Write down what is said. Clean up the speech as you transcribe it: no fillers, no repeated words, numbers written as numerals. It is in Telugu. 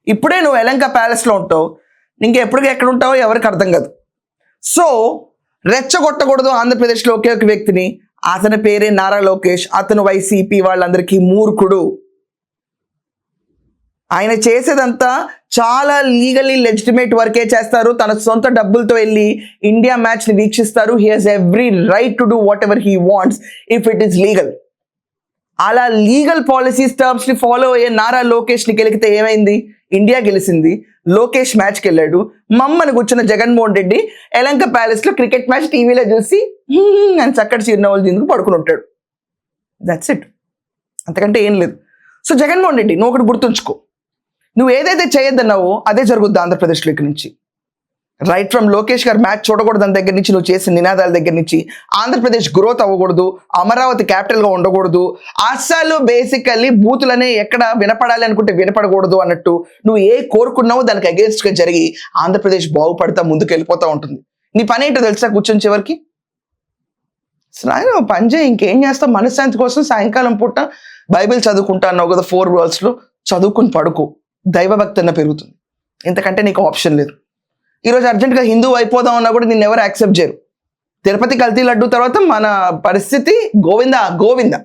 ఇప్పుడే నువ్వు యలంక ప్యాలెస్లో ఉంటావు, ఇంకెప్పుడు ఎక్కడ ఉంటావో ఎవరికి అర్థం కాదు. సో రెచ్చగొట్టకూడదు ఆంధ్రప్రదేశ్లో ఒకే ఒక వ్యక్తిని. అతని పేరే నారా లోకేష్. అతను వైసీపీ వాళ్ళందరికీ మూర్ఖుడు. ఆయన చేసేదంతా చాలా లీగల్లీ లెజిటిమేట్ వర్కే చేస్తారు. తన సొంత డబ్బులతో వెళ్ళి ఇండియా మ్యాచ్ని వీక్షిస్తారు. He has every right to do whatever he wants if it is legal. అలా లీగల్ పాలసీస్ టర్మ్స్ని ఫాలో అయ్యే నారా లోకేష్ని గెలికితే ఏమైంది? ఇండియా గెలిచింది. లోకేష్ మ్యాచ్కి వెళ్ళాడు. మమ్మని కూర్చున్న జగన్మోహన్ రెడ్డి యలంక ప్యాలెస్లో క్రికెట్ మ్యాచ్ టీవీలో చూసి అని చక్కటి చిరునవ్వులు తిందుకు పడుకుని ఉంటాడు. దట్స్ ఇట్, అంతకంటే ఏం లేదు. సో జగన్మోహన్ రెడ్డి, నువ్వు ఒకటి గుర్తుంచుకో, నువ్వు ఏదైతే చేయొద్దన్నావో అదే జరుగుద్ది ఆంధ్రప్రదేశ్లో ఇక్కడి నుంచి. రైట్ ఫ్రమ్ లోకేష్ గారు మ్యాచ్ చూడకూడదని దగ్గర నుంచి, నువ్వు చేసిన నినాదాల దగ్గర నుంచి, ఆంధ్రప్రదేశ్ గ్రోత్ అవ్వకూడదు, అమరావతి క్యాపిటల్గా ఉండకూడదు, అస్సలు బేసికల్లీ బూతులనే ఎక్కడ వినపడాలి అనుకుంటే వినపడకూడదు అన్నట్టు నువ్వు ఏ కోరుకున్నావో దానికి అగేన్స్ట్గా జరిగి ఆంధ్రప్రదేశ్ బాగుపడతా ముందుకు వెళ్ళిపోతూ ఉంటుంది. నీ పని ఏంటో తెలుసా? కూర్చొని చివరికి పని చేయి, ఇంకేం చేస్తావు? మనశ్శాంతి కోసం సాయంకాలం పూట బైబిల్ చదువుకుంటా అన్నావు కదా 4 wordsలో, చదువుకుని పడుకో, దైవభక్తి అన్న పెరుగుతుంది. ఇంతకంటే నీకు ఆప్షన్ లేదు. ఈరోజు అర్జెంట్గా హిందూ అయిపోదాం అన్నా కూడా నిన్ను ఎవరు యాక్సెప్ట్ చేయరు. తిరుపతి కల్తీ లడ్డు తర్వాత మన పరిస్థితి గోవిందా గోవిందా.